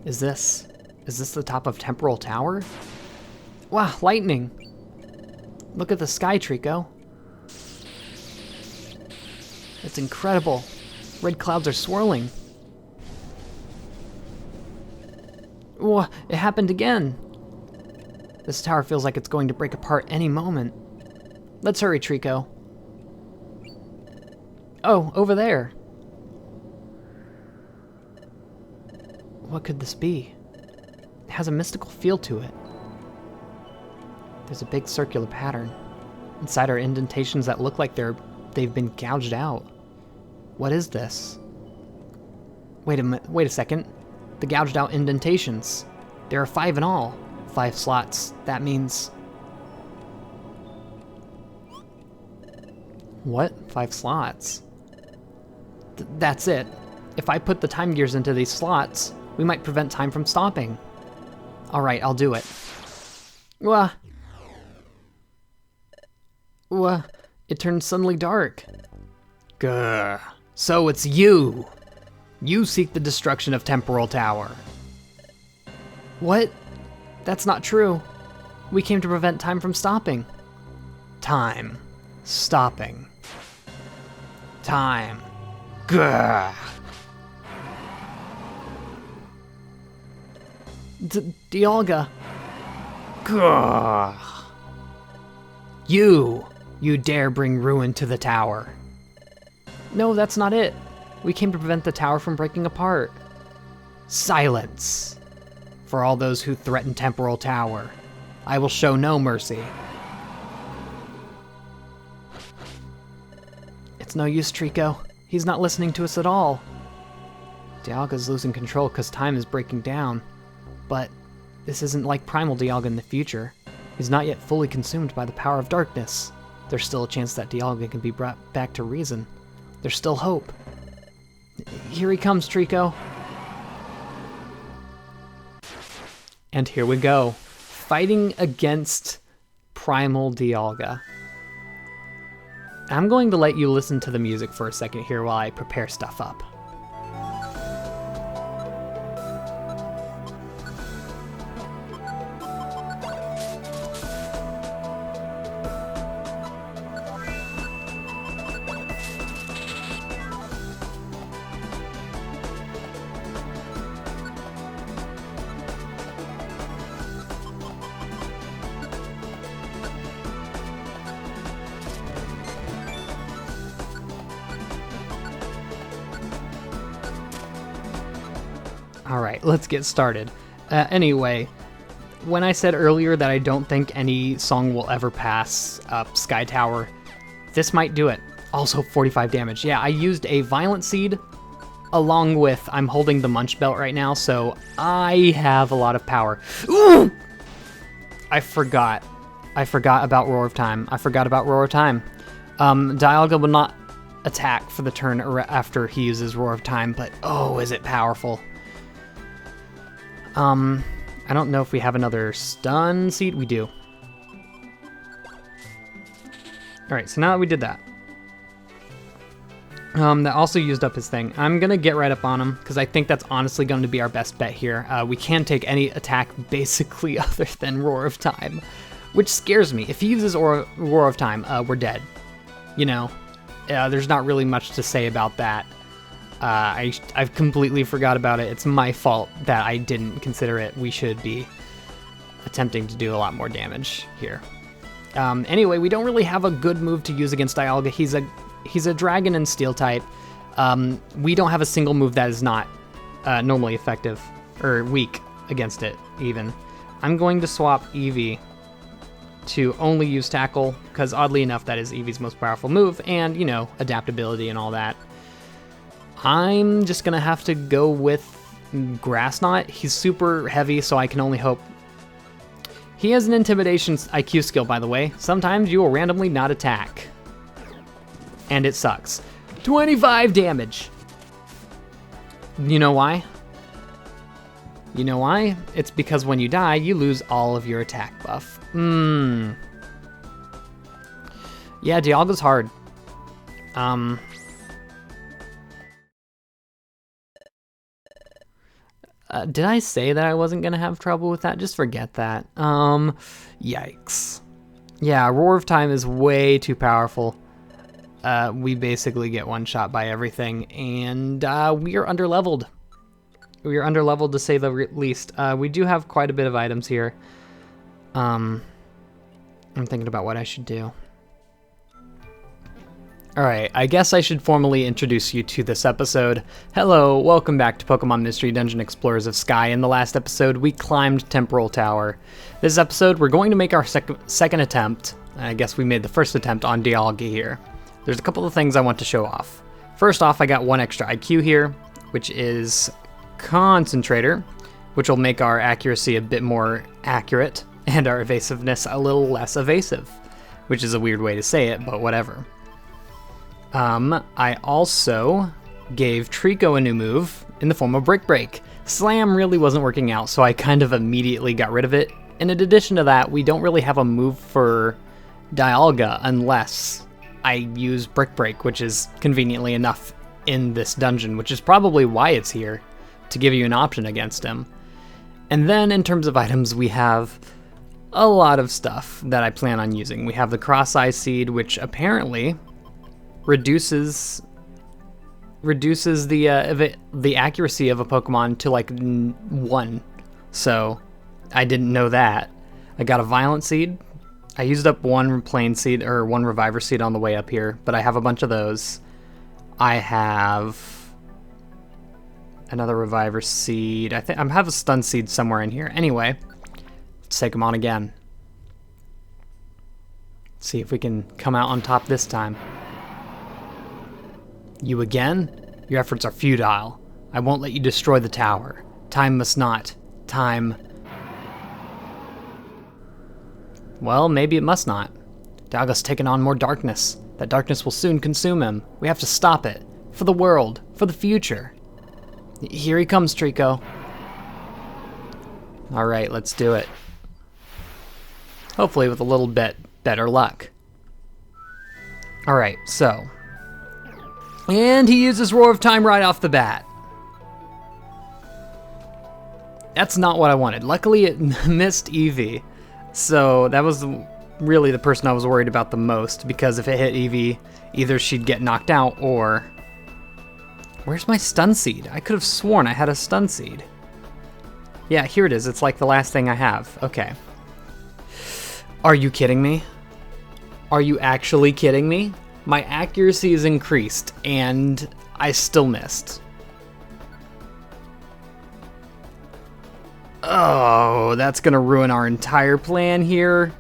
Is this the top of Temporal Tower? Wow, lightning! Look at the sky, Trico. It's incredible. Red clouds are swirling. Whoa, it happened again. This tower feels like it's going to break apart any moment. Let's hurry, Trico. Oh, over there. What could this be? It has a mystical feel to it. There's a big circular pattern. Inside are indentations that look like they've been gouged out. What is this? Wait a second. The gouged out indentations. There are 5 in all. 5 slots. That means... What? 5 slots? That's it. If I put the time gears into these slots, we might prevent time from stopping. Alright, I'll do it. Wah! Wah! It turned suddenly dark. Grr. So it's you! You seek the destruction of Temporal Tower. What? That's not true. We came to prevent time from stopping. Time. Stopping. Time. Grr. Dialga. Grr. You dare bring ruin to the tower. No, that's not it. We came to prevent the tower from breaking apart. Silence. For all those who threaten Temporal Tower, I will show no mercy. It's no use, Trico. He's not listening to us at all. Dialga's losing control because time is breaking down. But this isn't like Primal Dialga in the future. He's not yet fully consumed by the power of darkness. There's still a chance that Dialga can be brought back to reason. There's still hope. Here he comes, Trico. And here we go. Fighting against Primal Dialga. I'm going to let you listen to the music for a second here while I prepare stuff up. Alright, let's get started. Anyway, when I said earlier that I don't think any song will ever pass Sky Tower, this might do it. Also 45 damage. Yeah, I used a Violent Seed along with, I'm holding the Munch Belt right now, so I have a lot of power. Ooh! I forgot about Roar of Time. Dialga will not attack for the turn after he uses Roar of Time, but oh, is it powerful. I don't know if we have another stun seed. We do. Alright, so now that we did that. That also used up his thing. I'm gonna get right up on him, because I think that's honestly going to be our best bet here. We can't take any attack, basically, other than Roar of Time. Which scares me. If he uses Roar of Time, we're dead. You know? There's not really much to say about that. I've completely forgot about it. It's my fault that I didn't consider it. We should be attempting to do a lot more damage here. Anyway, we don't really have a good move to use against Dialga. He's a dragon and steel type. We don't have a single move that is not normally effective or weak against it even. I'm going to swap Eevee to only use Tackle because oddly enough that is Eevee's most powerful move and, you know, adaptability and all that. I'm just gonna have to go with Grass Knot. He's super heavy, so I can only hope. He has an Intimidation IQ skill, by the way. Sometimes you will randomly not attack. And it sucks. 25 damage! You know why? You know why? It's because when you die, you lose all of your attack buff. Yeah, Dialga's hard. Did I say that I wasn't gonna have trouble with that? Just forget that. Yikes. Yeah, Roar of Time is way too powerful. We basically get one shot by everything, and we are underleveled. We are underleveled to say the least. We do have quite a bit of items here. I'm thinking about what I should do. Alright, I guess I should formally introduce you to this episode. Hello, welcome back to Pokemon Mystery Dungeon Explorers of Sky. In the last episode, we climbed Temporal Tower. This episode, we're going to make our second attempt. I guess we made the first attempt on Dialga here. There's a couple of things I want to show off. First off, I got one extra IQ here, which is Concentrator, which will make our accuracy a bit more accurate, and our evasiveness a little less evasive, which is a weird way to say it, but whatever. I also gave Trico a new move in the form of Brick Break. Slam really wasn't working out, so I kind of immediately got rid of it. And in addition to that, we don't really have a move for Dialga unless I use Brick Break, which is conveniently enough in this dungeon, which is probably why it's here, to give you an option against him. And then in terms of items, we have a lot of stuff that I plan on using. We have the Cross-Eye Seed, which apparently reduces the accuracy of a Pokemon to like 1. So I didn't know that. I got a Violent Seed. I used up one Plain Seed or one Reviver Seed on the way up here, but I have a bunch of those. I have another Reviver Seed. I have a Stun Seed somewhere in here. Anyway, let's take them on again. Let's see if we can come out on top this time. You again? Your efforts are futile. I won't let you destroy the tower. Time must not. Time. Well, maybe it must not. Dialga's taken on more darkness. That darkness will soon consume him. We have to stop it. For the world. For the future. Here he comes, Trico. Alright, let's do it. Hopefully with a little bit better luck. Alright, so. And he uses Roar of Time right off the bat. That's not what I wanted. Luckily, it missed Eevee. So that was really the person I was worried about the most, because if it hit Eevee, either she'd get knocked out or... Where's my Stun Seed? I could have sworn I had a Stun Seed. Yeah, here it is. It's like the last thing I have. Okay. Are you kidding me? Are you actually kidding me? My accuracy is increased, and I still missed. Oh, that's gonna ruin our entire plan here.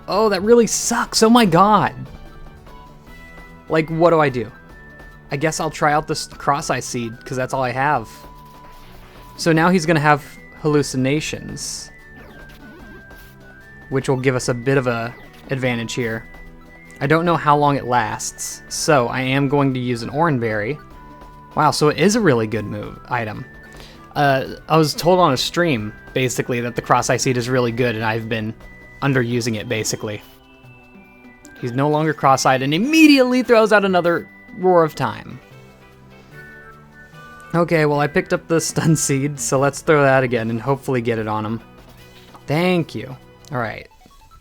Oh, that really sucks. Oh my god. Like, what do I do? I guess I'll try out this Cross-Eye Seed, because that's all I have. So now he's gonna have hallucinations, which will give us a bit of a advantage here. I don't know how long it lasts, so I am going to use an Oranberry. Wow, so it is a really good item. I was told on a stream, basically, that the Cross-Eye Seed is really good, and I've been underusing it, basically. He's no longer cross-eyed and immediately throws out another Roar of Time. Okay, well, I picked up the Stun Seed, so let's throw that again and hopefully get it on him. Thank you. Alright.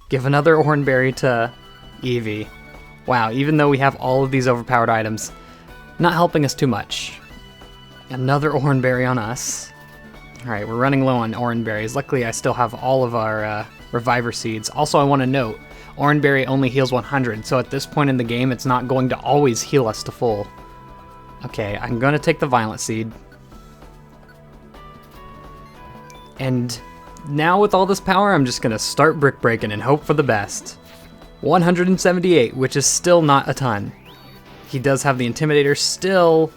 Give another Oranberry to Eevee. Wow, even though we have all of these overpowered items, not helping us too much. Another Oranberry on us. Alright, we're running low on Oranberries. Luckily, I still have all of our Reviver Seeds. Also, I want to note, Oranberry only heals 100, so at this point in the game, it's not going to always heal us to full. Okay, I'm going to take the Violent Seed. And now with all this power, I'm just going to start Brick Breaking and hope for the best. 178, which is still not a ton. He does have the Intimidator still.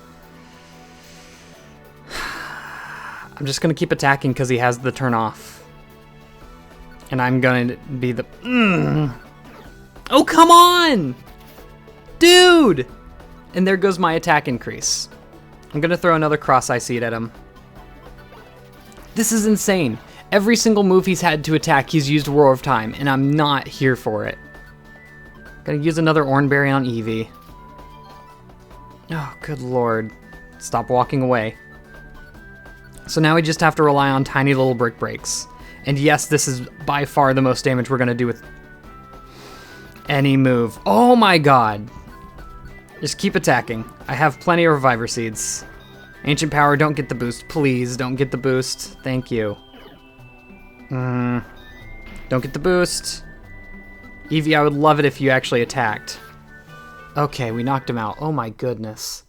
I'm just going to keep attacking because he has the turn off. And I'm going to be the... Oh, come on! Dude! And there goes my attack increase. I'm going to throw another Cross-Eye Seed at him. This is insane. Every single move he's had to attack, he's used Roar of Time, and I'm not here for it. Gonna use another Oranberry on Eevee. Oh, good lord. Stop walking away. So now we just have to rely on tiny little brick breaks. And yes, this is by far the most damage we're going to do with any move. Oh my god. Just keep attacking. I have plenty of reviver seeds. Ancient power, don't get the boost. Please, don't get the boost. Thank you. Don't get the boost. Eevee, I would love it if you actually attacked. Okay, we knocked him out. Oh my goodness.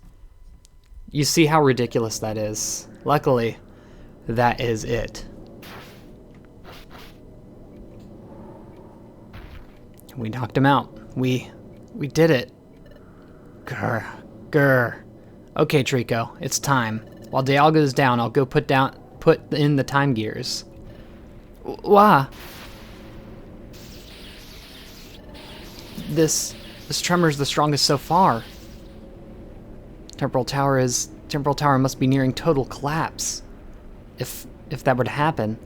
You see how ridiculous that is. Luckily, that is it. We knocked him out. We did it. Grr. Grr. Okay, Trico, it's time. While Dialga is down, I'll go put in the time gears. Wah. This tremor is the strongest so far. Temporal Tower must be nearing total collapse. If that were to happen,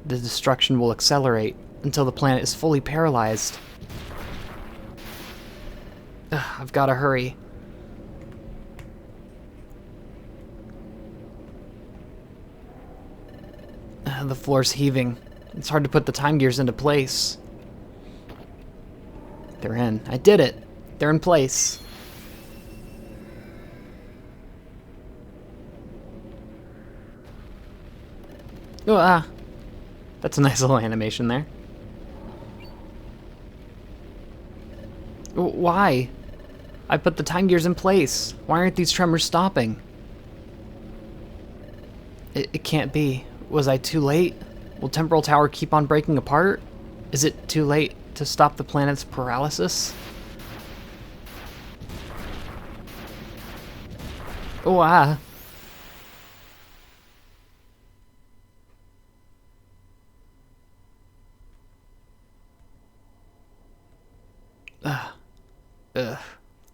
the destruction will accelerate until the planet is fully paralyzed. I've got to hurry. The floor's heaving. It's hard to put the time gears into place. They're in. I did it. They're in place. Oh, that's a nice little animation there. Why? I put the time gears in place. Why aren't these tremors stopping? It can't be. Was I too late? Will Temporal Tower keep on breaking apart? Is it too late to stop the planet's paralysis? Oh,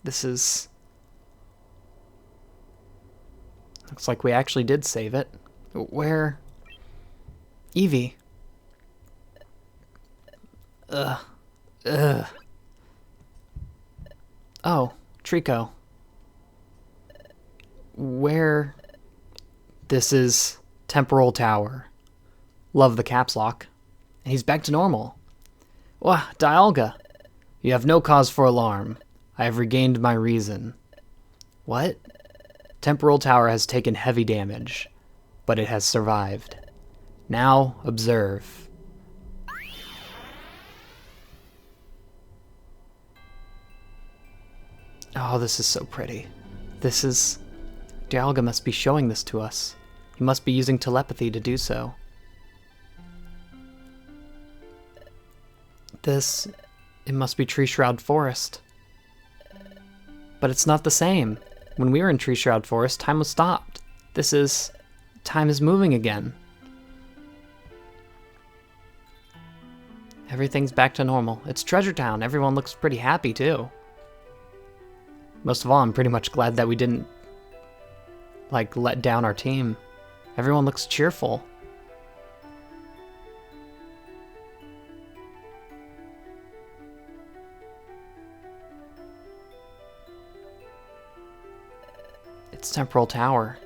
This is... Looks like we actually did save it. Where? Eevee. Oh, Trico. Where? This is Temporal Tower. Love the caps lock. And he's back to normal. Wah, Dialga. You have no cause for alarm. I have regained my reason. What? Temporal Tower has taken heavy damage, but it has survived. Now, observe. Oh, this is so pretty. This is... Dialga must be showing this to us. He must be using telepathy to do so. This... It must be Tree Shroud Forest. But it's not the same. When we were in Tree Shroud Forest, time was stopped. This is... Time is moving again. Everything's back to normal. It's Treasure Town. Everyone looks pretty happy, too. Most of all, I'm pretty much glad that we didn't, like, let down our team. Everyone looks cheerful. It's Temporal Tower.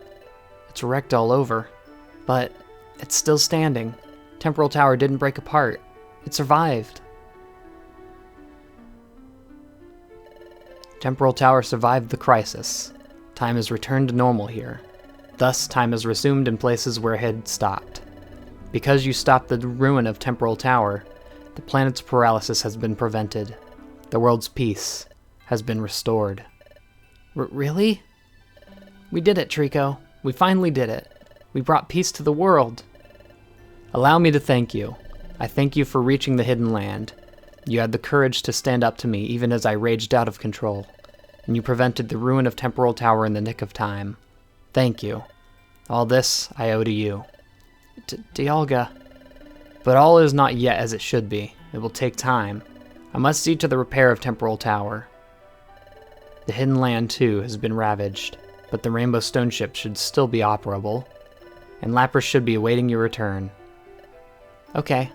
It's wrecked all over, but it's still standing. Temporal Tower didn't break apart. It survived. Temporal Tower survived the crisis. Time has returned to normal here. Thus, time has resumed in places where it had stopped. Because you stopped the ruin of Temporal Tower, the planet's paralysis has been prevented. The world's peace has been restored. Really? We did it, Trico. We finally did it. We brought peace to the world. Allow me to thank you. I thank you for reaching the hidden land. You had the courage to stand up to me even as I raged out of control, and you prevented the ruin of Temporal Tower in the nick of time. Thank you. All this I owe to you. Dialga. But all is not yet as it should be. It will take time. I must see to the repair of Temporal Tower. The hidden land, too, has been ravaged, but the Rainbow Stone ship should still be operable, and Lapras should be awaiting your return. Okay,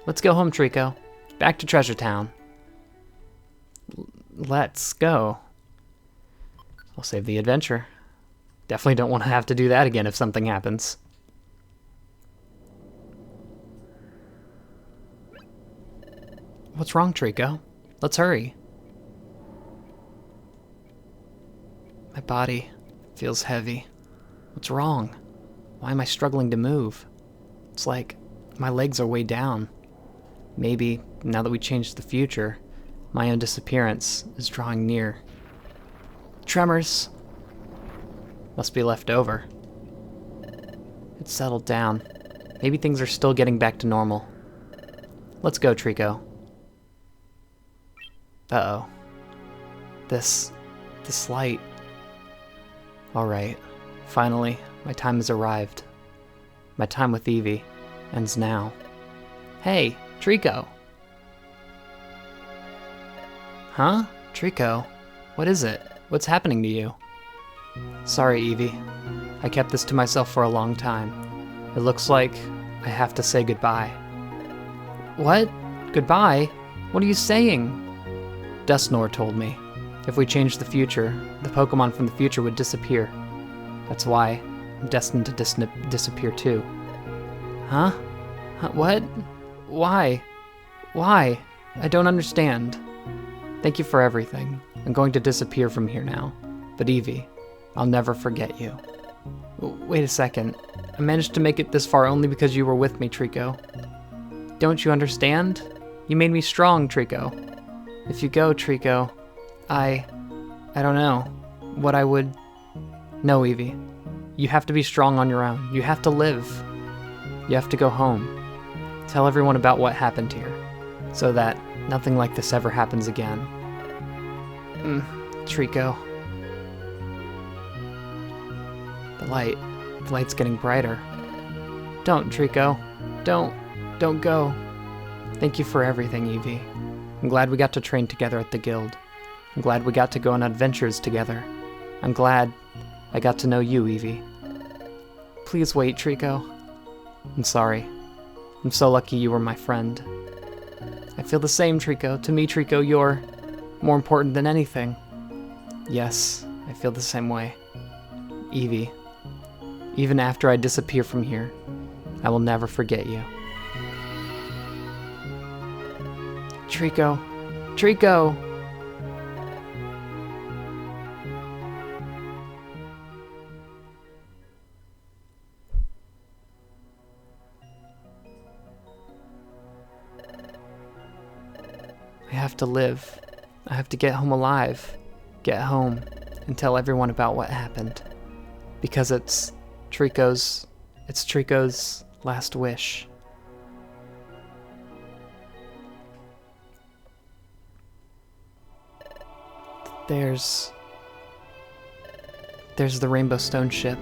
let's go home, Trico. Back to Treasure Town. Let's go. I'll save the adventure. Definitely don't want to have to do that again if something happens. What's wrong, Trico? Let's hurry. My body feels heavy. What's wrong? Why am I struggling to move? It's like my legs are way down. Maybe, now that we changed the future, my own disappearance is drawing near. Tremors! Must be left over. It's settled down. Maybe things are still getting back to normal. Let's go, Trico. Uh-oh. This light. Alright. Finally, my time has arrived. My time with Evie ends now. Hey, Trico! Huh? Trico? What is it? What's happening to you? Sorry, Evie. I kept this to myself for a long time. It looks like I have to say goodbye. What? Goodbye? What are you saying? Dustnor told me. If we changed the future, the Pokemon from the future would disappear. That's why I'm destined to disappear too. Huh? What? Why? Why? I don't understand. Thank you for everything. I'm going to disappear from here now. But Evie, I'll never forget you. Wait a second. I managed to make it this far only because you were with me, Trico. Don't you understand? You made me strong, Trico. If you go, Trico, I don't know what I would... No, Evie. You have to be strong on your own. You have to live. You have to go home. Tell everyone about what happened here, so that nothing like this ever happens again. Trico. The light's getting brighter. Don't, Trico. Don't go. Thank you for everything, Evie. I'm glad we got to train together at the guild. I'm glad we got to go on adventures together. I'm glad I got to know you, Evie. Please wait, Trico. I'm sorry. I'm so lucky you were my friend. I feel the same, Trico. To me, Trico, you're more important than anything. Yes, I feel the same way. Evie, even after I disappear from here, I will never forget you. Trico. Trico! I have to live. I have to get home alive. Get home and tell everyone about what happened. Because it's Trico's last wish. There's the Rainbow Stone ship.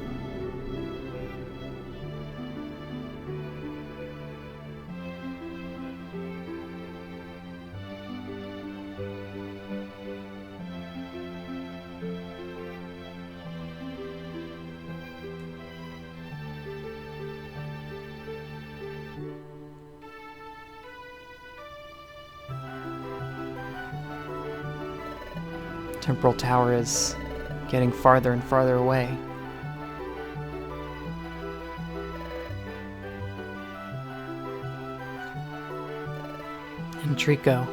Temporal Tower is getting farther and farther away. And Trico.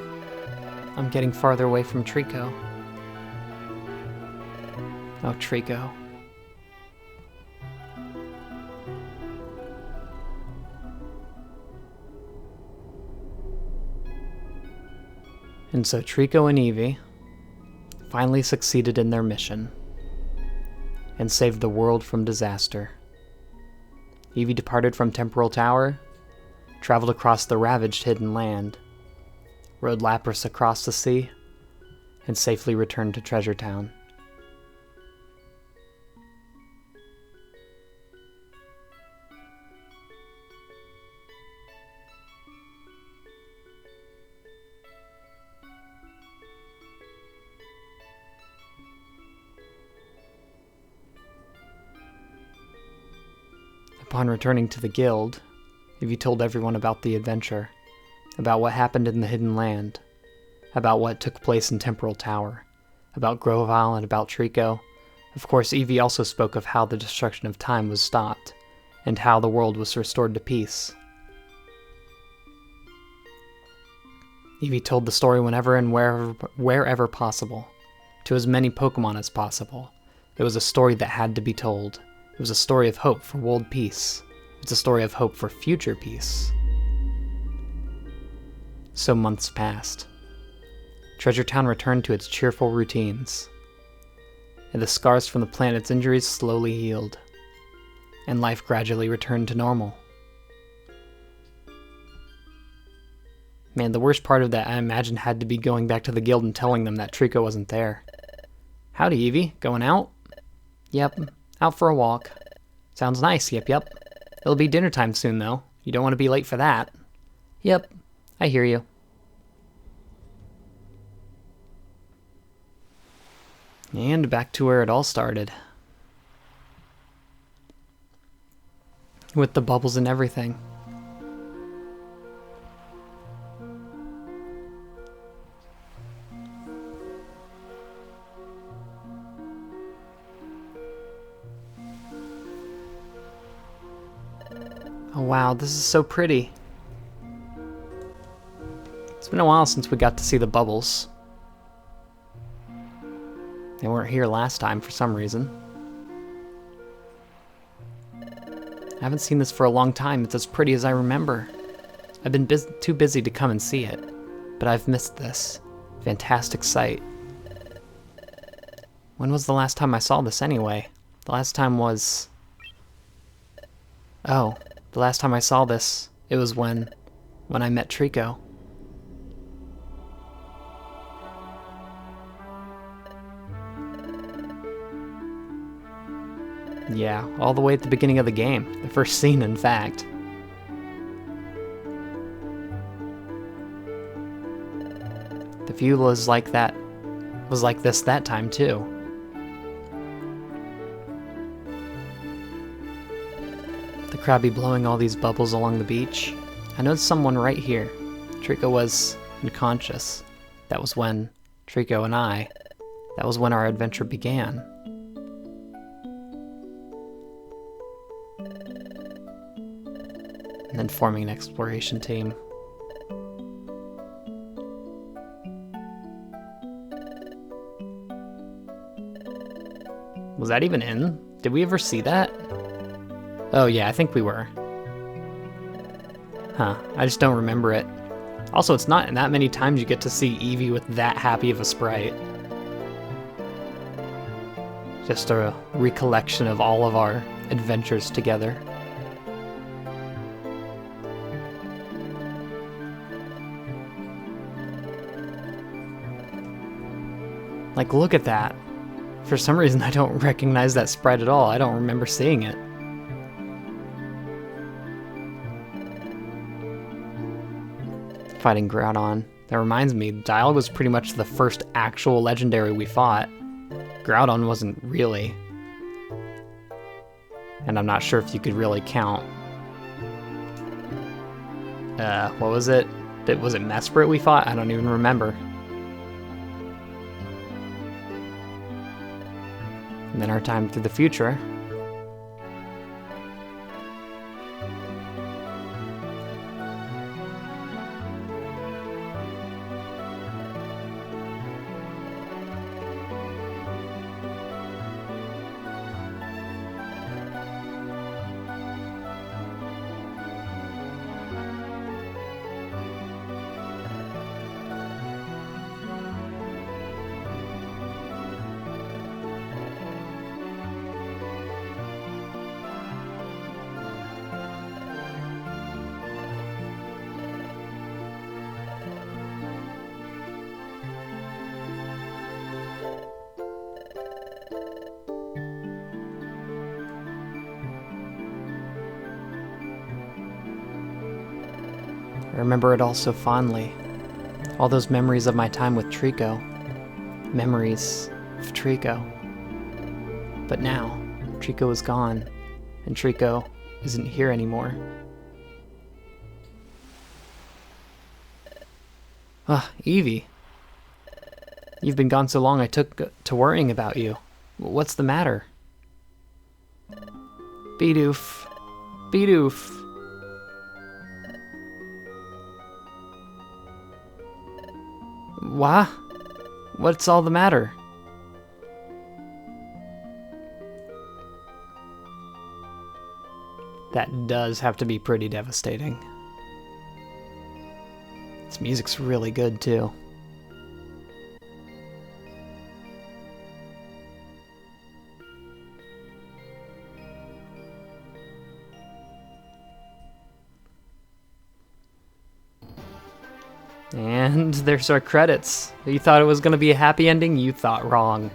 I'm getting farther away from Trico. Oh, Trico. And so Trico and Evie finally succeeded in their mission and saved the world from disaster. Evie departed from Temporal Tower, traveled across the ravaged hidden land, rode Lapras across the sea, and safely returned to Treasure Town. Upon returning to the guild, Evie told everyone about the adventure, about what happened in the hidden land, about what took place in Temporal Tower, about Grovyle and about Trico. Of course, Evie also spoke of how the destruction of time was stopped, and how the world was restored to peace. Eevee told the story whenever and wherever possible, to as many Pokemon as possible. It was a story that had to be told. It was a story of hope for world peace. It's a story of hope for future peace. So months passed. Treasure Town returned to its cheerful routines, and the scars from the planet's injuries slowly healed, and life gradually returned to normal. Man, the worst part of that, I imagine, had to be going back to the guild and telling them that Trico wasn't there. Howdy, Eevee. Going out? Yep. Out for a walk. Sounds nice, yep. It'll be dinner time soon, though. You don't want to be late for that. Yep. I hear you. And back to where it all started. With the bubbles and everything. Oh wow, this is so pretty. It's been a while since we got to see the bubbles. They weren't here last time for some reason. I haven't seen this for a long time. It's as pretty as I remember. I've been too busy to come and see it, but I've missed this fantastic sight. When was the last time I saw this anyway? The last time was... Oh, the last time I saw this, it was when I met Trico. Yeah, all the way at the beginning of the game. The first scene, in fact. The view was like this that time, too. The crowd be blowing all these bubbles along the beach. I noticed someone right here. Trico was unconscious. That was when that was when our adventure began. And then forming an exploration team. Was that even in? Did we ever see that? Oh yeah, I think we were. Huh, I just don't remember it. Also, it's not that many times you get to see Eevee with that happy of a sprite. Just a recollection of all of our adventures together. Like, look at that. For some reason, I don't recognize that sprite at all. I don't remember seeing it. Fighting Groudon. That reminds me, Dialga was pretty much the first actual legendary we fought. Groudon wasn't really. And I'm not sure if you could really count. What was it? Was it Mesprit we fought? I don't even remember. And then our time through the future. I remember it all so fondly. All those memories of my time with Trico. Memories of Trico. But now, Trico is gone, and Trico isn't here anymore. Eevee. You've been gone so long I took to worrying about you. What's the matter? Bidoof. Bidoof. Why? What's all the matter? That does have to be pretty devastating. This music's really good, too. And there's our credits. You thought it was going to be a happy ending? You thought wrong.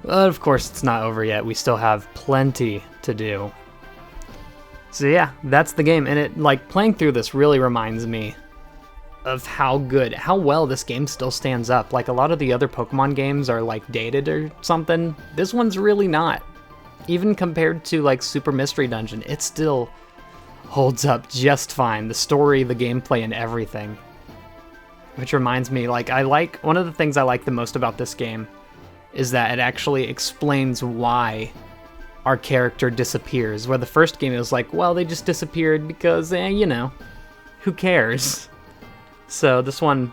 But of course, it's not over yet. We still have plenty to do. So yeah, that's the game. And it, like, playing through this really reminds me of how well this game still stands up. Like, a lot of the other Pokemon games are, like, dated or something. This one's really not. Even compared to, like, Super Mystery Dungeon, it still holds up just fine. The story, the gameplay, and everything. Which reminds me, like, one of the things I like the most about this game is that it actually explains why our character disappears. Where the first game it was like, well, they just disappeared because, you know, who cares? So this one,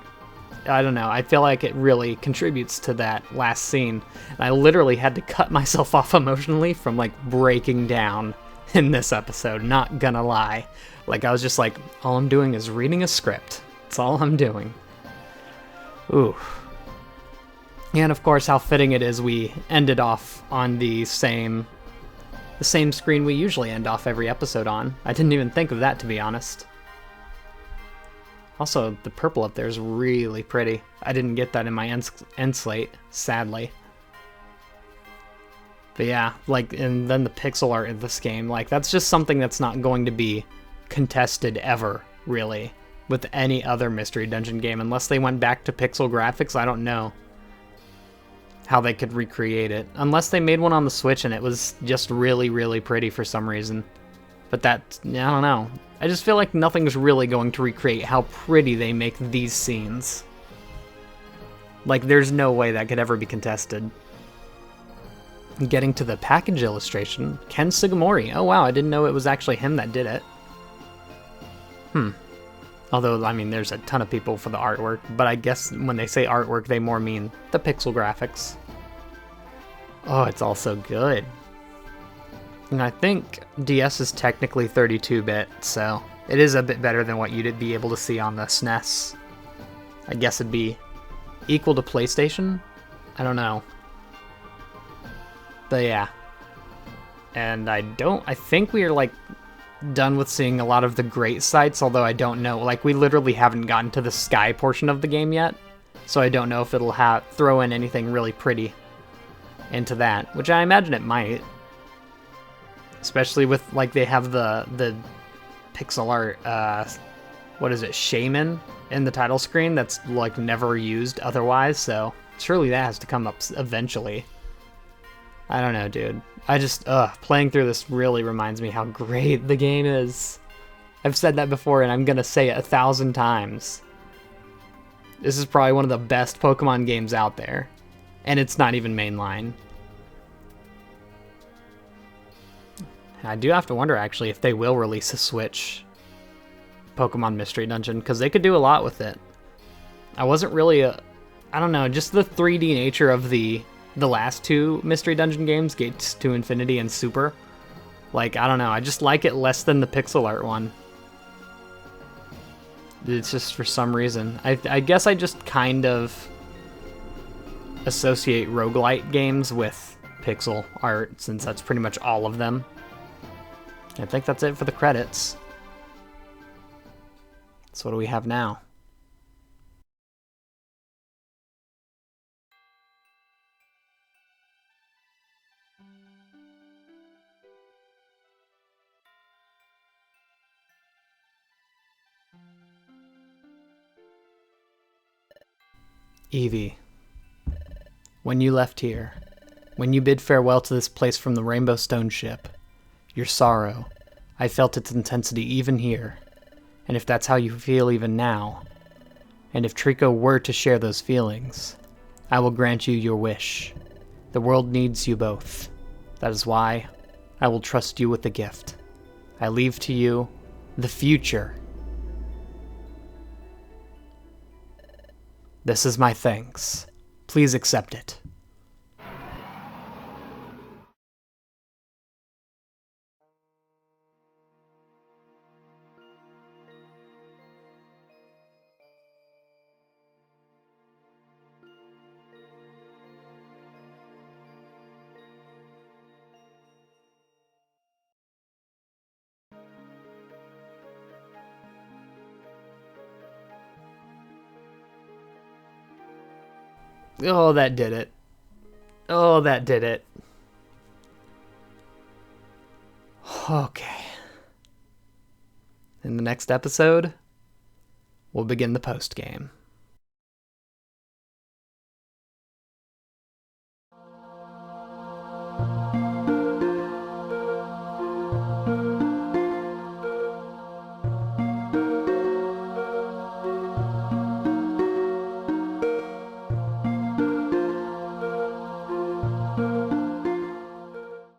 I don't know, I feel like it really contributes to that last scene. And I literally had to cut myself off emotionally from, like, breaking down in this episode, not gonna lie. Like, I was just like, all I'm doing is reading a script. That's all I'm doing. Ooh. And of course, how fitting it is we ended off on the same screen we usually end off every episode on. I didn't even think of that, to be honest. Also, the purple up there is really pretty. I didn't get that in my end slate, sadly. But yeah, like, and then the pixel art in this game, like, that's just something that's not going to be contested ever, really, with any other Mystery Dungeon game. Unless they went back to pixel graphics, I don't know how they could recreate it. Unless they made one on the Switch and it was just really, really pretty for some reason. But that, I don't know. I just feel like nothing's really going to recreate how pretty they make these scenes. Like, there's no way that could ever be contested. Getting to the package illustration, Ken Sugimori. Oh wow, I didn't know it was actually him that did it. Although, I mean, there's a ton of people for the artwork, but I guess when they say artwork, they more mean the pixel graphics. Oh, it's also good. And I think DS is technically 32-bit, so it is a bit better than what you'd be able to see on the SNES. I guess it'd be equal to PlayStation? I don't know. But yeah. And I think we are, like, done with seeing a lot of the great sights, although I don't know. Like, we literally haven't gotten to the sky portion of the game yet, so I don't know if it'll throw in anything really pretty into that, which I imagine it might. Especially with, like, they have the pixel art, what is it, Shaman in the title screen that's, like, never used otherwise, so surely that has to come up eventually. I don't know, dude. I just, playing through this really reminds me how great the game is. I've said that before, and I'm gonna say it 1,000 times. This is probably one of the best Pokemon games out there. And it's not even mainline. I do have to wonder, actually, if they will release a Switch Pokemon Mystery Dungeon, because they could do a lot with it. I wasn't really I don't know, just the 3D nature of the last two Mystery Dungeon games, Gates to Infinity and Super. Like, I don't know, I just like it less than the pixel art one. It's just for some reason. I guess I just kind of associate roguelite games with pixel art, since that's pretty much all of them. I think that's it for the credits. So what do we have now? Eevee, when you left here, when you bid farewell to this place from the Rainbow Stone ship, your sorrow, I felt its intensity even here. And if that's how you feel even now, and if Trico were to share those feelings, I will grant you your wish. The world needs you both. That is why I will trust you with the gift. I leave to you the future. This is my thanks. Please accept it. Oh, that did it. Oh, that did it. Okay. In the next episode, we'll begin the post-game.